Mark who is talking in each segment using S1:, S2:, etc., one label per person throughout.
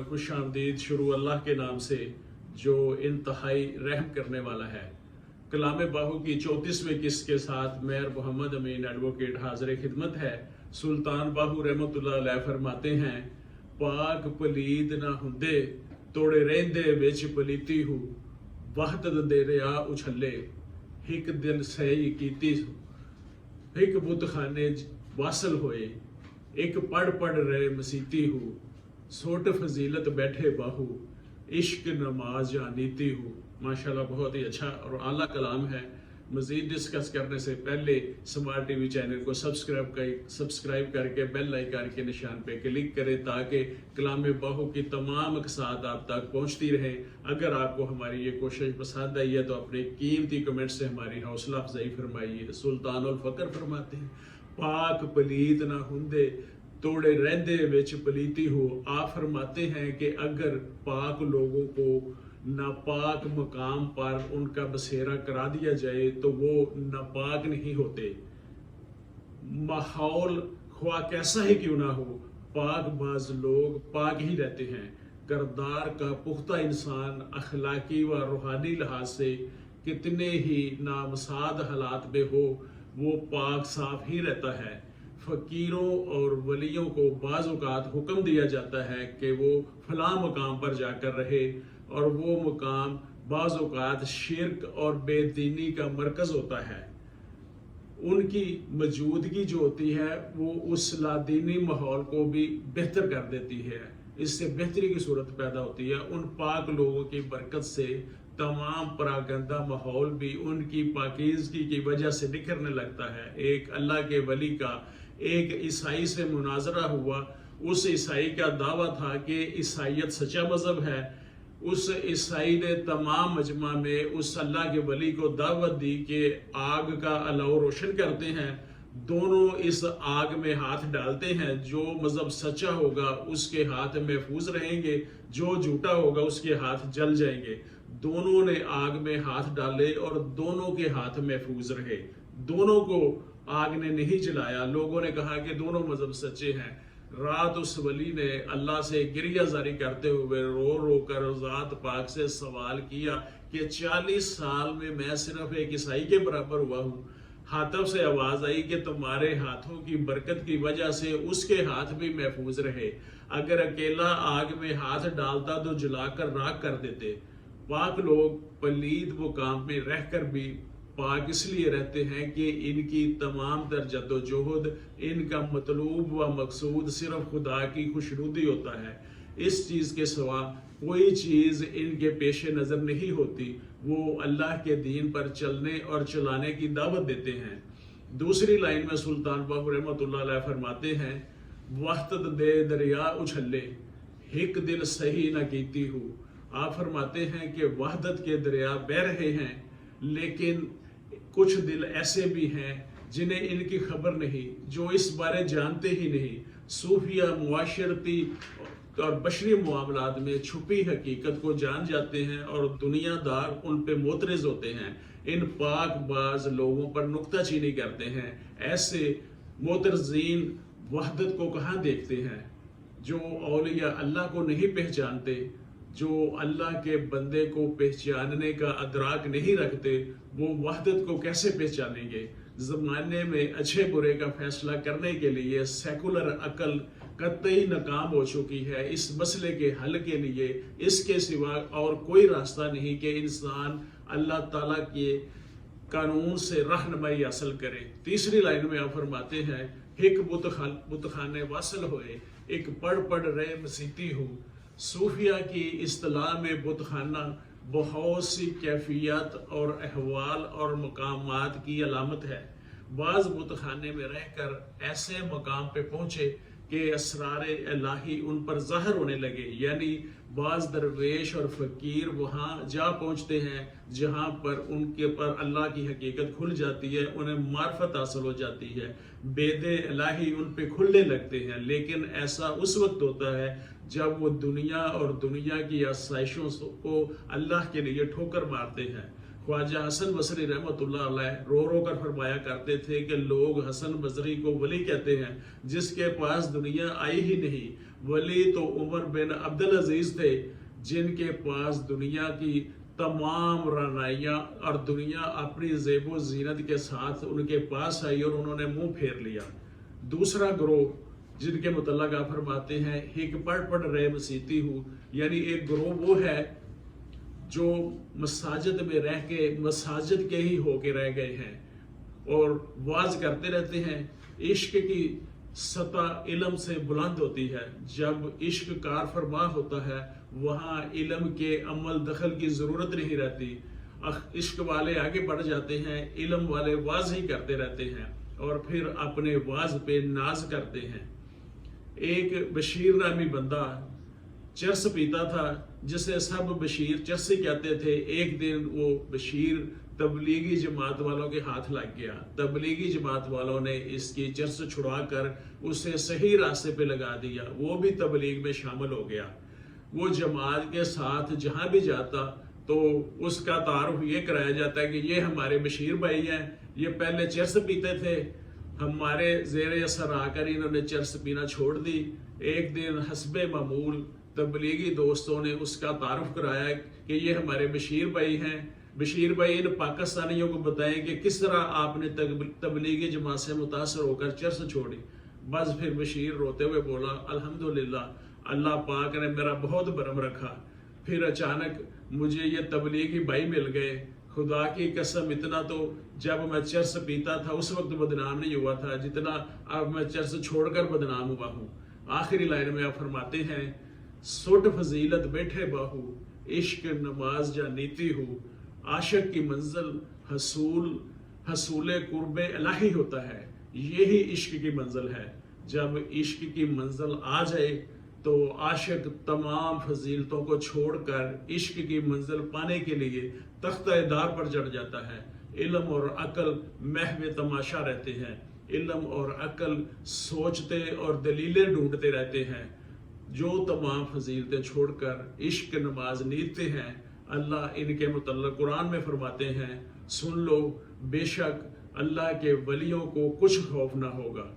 S1: खुश आमदीद शुरू अल्लाह के नाम से जो इंतहाई रहम करने वाला है। कलाम बाहू की 34वें किस्त के साथ मेयर मोहम्मद अमीन एडवोकेट हाजिर खिदमत है। सुल्तान बाहू रहमतुल्लाह अलैह फरमाते हैं, पाक पलीद ना हुंदे तोड़े रहंदे विच पलीती हूँ, वहदत दे रिया उछले हिक दिल सही कीती, हिक बुतखाने वासल होए एक पढ़ पढ़ रहे मसीती हूँ, सोट फजीलत बैठे बाहू इश्क नमाज जानीती हूँ। माशाल्लाह बहुत ही अच्छा और आला कलाम है। मज़ीद डिस्कस करने से पहले स्मार्ट टीवी चैनल को सब्सक्राइब करके बेल आइकन के निशान पे क्लिक करें ताकि कलाम बाहू की तमाम मक़साद आप तक पहुँचती रहे। अगर आपको हमारी ये कोशिश पसंद आई है तो अपने कीमती कमेंट से हमारी हौसला अफजाई फरमाइए। सुल्तान उल फ़कर फरमाते हैं, पाक पलीत ना हुंदे तोड़े रहंदे विच पलीती हो। आप फरमाते हैं कि अगर पाक लोगों को नापाक मकाम पर उनका बसेरा करा दिया जाए तो वो नापाक नहीं होते। माहौल ख्वाह कैसा ही क्यों ना हो, पाक बाज लोग पाक ही रहते हैं। किरदार का पुख्ता इंसान अखलाकी व रूहानी लिहाज से कितने ही नामसाद हालात में हो, वो पाक साफ ही रहता है। फ़कीरों और वलियों को बाज़ औक़ात हुक्म दिया जाता है कि वो फलां मकाम पर जाकर रहे, और वो मकाम बाज़ औक़ात शिर्क और बेदीनी का मरकज़ होता है। उनकी मौजूदगी जो होती है वो उस लादीनी माहौल को भी बेहतर कर देती है, इससे बेहतरी की सूरत पैदा होती है। उन पाक लोगों की बरकत से तमाम परागंदा माहौल भी उनकी पाकीज़गी की वजह से निखरने लगता है। एक अल्लाह के वली का एक ईसाई से मुनाजरा हुआ। उस ईसाई का दावा था कि ईसाईयत सच्चा मज़हब है। उस ईसाई ने तमाम मजमा में उस अल्लाह के वली को दावत दी कि आग का अलाव रोशन करते हैं, दोनों इस आग में हाथ डालते हैं, जो मज़हब सच्चा होगा उसके हाथ महफूज रहेंगे, जो झूठा होगा उसके हाथ जल जाएंगे। दोनों ने आग में हाथ डाले और दोनों के हाथ महफूज रहे। दोनों को आग ने नहीं जलाया। लोगों ने कहा कि दोनों मजहब सच्चे हैं। रात उस वली ने अल्लाह से गिरिया जारी करते हुए रो रो कर ज़ात पाक से सवाल किया कि 40 साल में मैं सिर्फ एक ईसाई के बराबर हुआ हूँ। हाथों से आवाज़ आई कि तुम्हारे हाथों की बरकत की वजह से उसके हाथ भी महफूज रहे। अगर अकेला आग में हाथ डालता तो जलाकर राख कर देते। पाक लोग पलीद मुकाम में रहकर भी पाक इसलिए रहते हैं कि इनकी तमाम तर जद्दोजहद, इनका मतलूब व मकसूद सिर्फ खुदा की खुशनुदी होता है। इस चीज़ के सिवा कोई चीज़ इनके पेश नज़र नहीं होती। वो अल्लाह के दीन पर चलने और चलाने की दावत देते हैं। दूसरी लाइन में सुल्तान बाहू रहमतुल्लाह अलैह फरमाते हैं, वहदत दे दरिया उछले हिक दिल सही न कीती हूँ। आप फरमाते हैं कि वहदत के दरिया बह रहे हैं, लेकिन कुछ दिल ऐसे भी हैं जिन्हें इनकी खबर नहीं, जो इस बारे जानते ही नहीं। सूफिया मुआशरती और बशरी मामलात में छुपी हकीकत को जान जाते हैं और दुनियादार उन पे मोतरज़ होते हैं। इन पाक बाज लोगों पर नुक्ताचीनी करते हैं। ऐसे मोतरज़ीन वहदत को कहाँ देखते हैं? जो औलिया अल्लाह को नहीं पहचानते, जो अल्लाह के बंदे को पहचानने का अदराक नहीं रखते, वो वहदत को कैसे पहचानेंगे? ज़माने में अच्छे बुरे का फैसला करने के लिए सेकुलर अकल कतई नाकाम हो चुकी है। इस मसले के हल के लिए इसके सिवा और कोई रास्ता नहीं कि इंसान अल्लाह ताला के कानून से रहनुमाई हासिल करे। तीसरी लाइन में आप फरमाते हैं, हिक बुतखाने वासल होए एक पढ़ पढ़ रहे मसीती हूँ। सूफिया की इस्तिलाह में बुतखाना बहुत सी कैफियत और अहवाल और मकामात की अलामत है। बाज़ बुतखाने में रहकर ऐसे मकाम पे पहुँचे कि असरार इलाही उन पर ज़ाहिर होने लगे, यानी बाज़ दरवेश और फ़कीर वहाँ जा पहुँचते हैं जहाँ पर उनके पर अल्लाह की हकीकत खुल जाती है, उन्हें मार्फत हासिल हो जाती है, बेदे इलाही उन पे खुलने लगते हैं। लेकिन ऐसा उस वक्त होता है जब वो दुनिया और दुनिया की आसाइशों को अल्लाह के लिए ठोकर मारते हैं। ख्वाजा हसन बसरी रहमतुल्लाह अलैह रो रो कर फरमाया करते थे कि लोग हसन बसरी को वली कहते हैं जिसके पास दुनिया आई ही नहीं। वली तो उमर बिन अब्दुल अजीज थे जिनके पास दुनिया की तमाम रानाइयाँ और दुनिया अपनी ज़ेबो जीनत के साथ उनके पास आई और उन्होंने मुंह फेर लिया। दूसरा ग्रोह जिनके मुतल्लक आप फरमाते हैं हिक पढ़ रहे मसीती हूँ, यानी एक ग्रोह वो है जो मसाजिद में रह के मसाजिद के ही होके रह गए हैं और वाज करते रहते हैं। इश्क की सतह इल्म से बुलंद होती है। जब इश्क कार फरमा होता है वहाँ इल्म के अमल दखल की ज़रूरत नहीं रहती। इश्क वाले आगे बढ़ जाते हैं, इल्म वाले वाज ही करते रहते हैं और फिर अपने वाज पे नाज करते हैं। एक बशीर नामी बंदा चरस पीता था जिसे सब बशीर चरसी कहते थे। एक दिन वो बशीर तबलीगी जमात वालों के हाथ लग गया। तबलीगी जमात वालों ने इसकी चरस छुड़ा कर उसे सही रास्ते पे लगा दिया, वो भी तबलीग में शामिल हो गया। वो जमात के साथ जहाँ भी जाता तो उसका तारुफ ये कराया जाता है कि ये हमारे बशीर भाई हैं, ये पहले चरस पीते थे, हमारे ज़ेरे असर आकर इन्होंने चरस पीना छोड़ दी। एक दिन हस्बे मामूल तबलीगी दोस्तों ने उसका तारुफ कराया कि ये हमारे बशीर भाई हैं। बशीर भाई इन पाकिस्तानियों को बताएं कि किस तरह आपने तबलीगी जमात से मुतासर होकर चरस छोड़ी। बस फिर बशीर रोते हुए बोला, अल्हम्दुलिल्लाह अल्लाह पाक ने मेरा बहुत बरम रखा। फिर अचानक मुझे ये तबलीगी भाई मिल गए। खुदा की कसम इतना तो जब मैं चरस पीता था उस वक्त बदनाम नहीं हुआ था जितना अब मैं चरस छोड़कर बदनाम हुआ हूँ। आखिरी लाइन में आप फरमाते हैं, सुट फजीलत बैठे बाहू इश्क नमाज जा नीति हूँ, आशिक की मंजिल हसूले कुर्बे इलाही होता है। यही इश्क की मंजिल है। जब इश्क की मंजिल आ जाए तो आशिक तमाम फजीलतों को छोड़कर इश्क की मंजिल पाने के लिए तख्ता-ए-दार पर चढ़ जाता है। इल्म और अकल महव तमाशा रहते हैं। इल्म और अकल सोचते और दलीलें ढूंढते रहते हैं। जो तमाम फजीलतें छोड़कर इश्क नमाज नीते हैं, अल्लाह इनके मुतल्लिक़ कुरान में फरमाते हैं, सुन लो बेशक अल्लाह के वलियों को कुछ खौफ ना होगा,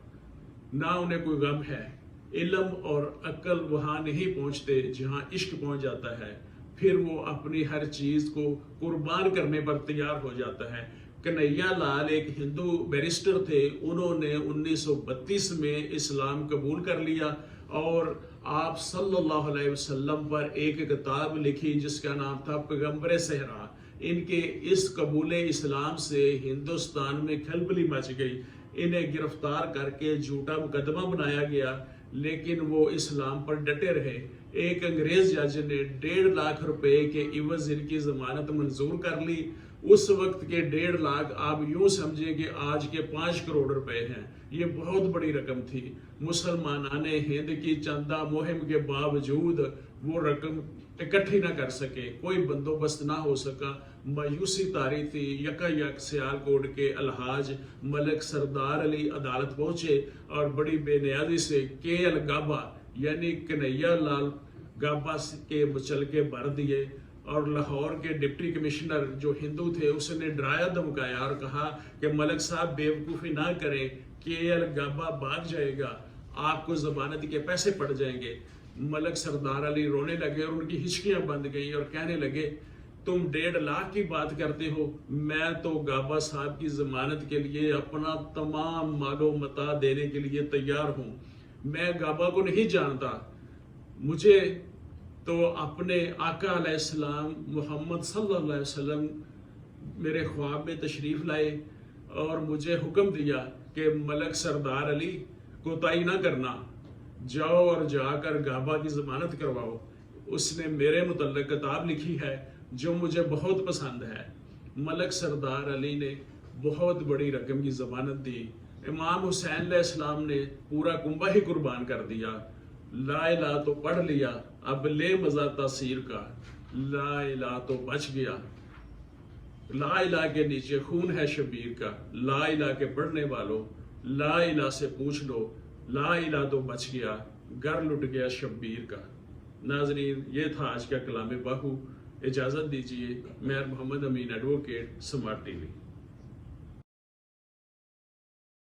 S1: ना उन्हें कोई गम है। इल्म और अकल वहाँ नहीं पहुँचते जहाँ इश्क पहुँच जाता है। फिर वो अपनी हर चीज़ को कुर्बान करने पर तैयार हो जाता है। कन्हैया लाल एक हिंदू बैरिस्टर थे। उन्होंने 1932 में इस्लाम कबूल कर लिया और आप सल्लल्लाहु अलैहि वसल्लम पर एक किताब लिखी जिसका नाम था पैगंबर सहरा। इनके इस कबूल इस्लाम से हिंदुस्तान में खलबली मच गई। इन्हें गिरफ्तार करके झूठा मुकदमा बनाया गया, लेकिन वो इस्लाम पर डटे रहे। एक अंग्रेज जज ने 1.5 लाख रुपए के इवज इनकी जमानत मंजूर कर ली। उस वक्त के 1.5 लाख आप यूं समझें कि आज के 5 करोड़ रुपए हैं। ये बहुत बड़ी रकम थी। मुसलमानान हिंद की चंदा मुहिम के बावजूद वो रकम इकट्ठी ना कर सके, कोई बंदोबस्त ना हो सका। मायूसी तारी थी। यकायक सियालकोट के अलहाज मलिक सरदार अली अदालत पहुंचे और बड़ी बेनियादी से KL गाबा यानी कन्हैया लाल गाबा के मुचलके भर दिए और लाहौर के डिप्टी कमिश्नर जो हिंदू थे उसने डराया धमकाया और कहा कि मलिक साहब बेवकूफ़ी ना करें, KL गाबा भाग जाएगा, आपको जमानत के पैसे पड़ जाएंगे। मलिक सरदार अली रोने लगे और उनकी हिचकियां बंद गई और कहने लगे, तुम 1.5 लाख की बात करते हो, मैं तो गाबा साहब की जमानत के लिए अपना तमाम मालो मता देने के लिए तैयार हूँ। मैं गाबा को नहीं जानता, मुझे तो अपने आका अलैहिस्सलाम मोहम्मद सल्लल्लाहु अलैहि वसल्लम मेरे ख्वाब में तशरीफ़ लाए और मुझे हुक्म दिया कि मलिक सरदार अली कोताही ना करना, जाओ और जाकर गाबा की ज़मानत करवाओ। उसने मेरे मुतल्लिक़ किताब लिखी है जो मुझे बहुत पसंद है। मलिक सरदार अली ने बहुत बड़ी रकम की ज़मानत दी। इमाम हुसैन अलैहिस्सलाम ने पूरा कुंबा ही कुर्बान कर दिया। ला इलाहा तो पढ़ लिया, अब ले मज़ा तासीर का, ला इलाहा तो बच गया। ला इलाहा के नीचे खून है शबीर का, ला इलाहा के पढ़ने वालों ला इलाहा से पूछ लो, ला इलाहा तो बच गया, घर लुट गया शब्बीर का। नाजरीन, ये था आज का कलाम बाहू। اجازت دیجیے. میں محمد امین ایڈوکیٹ، سمارٹ ٹی وی.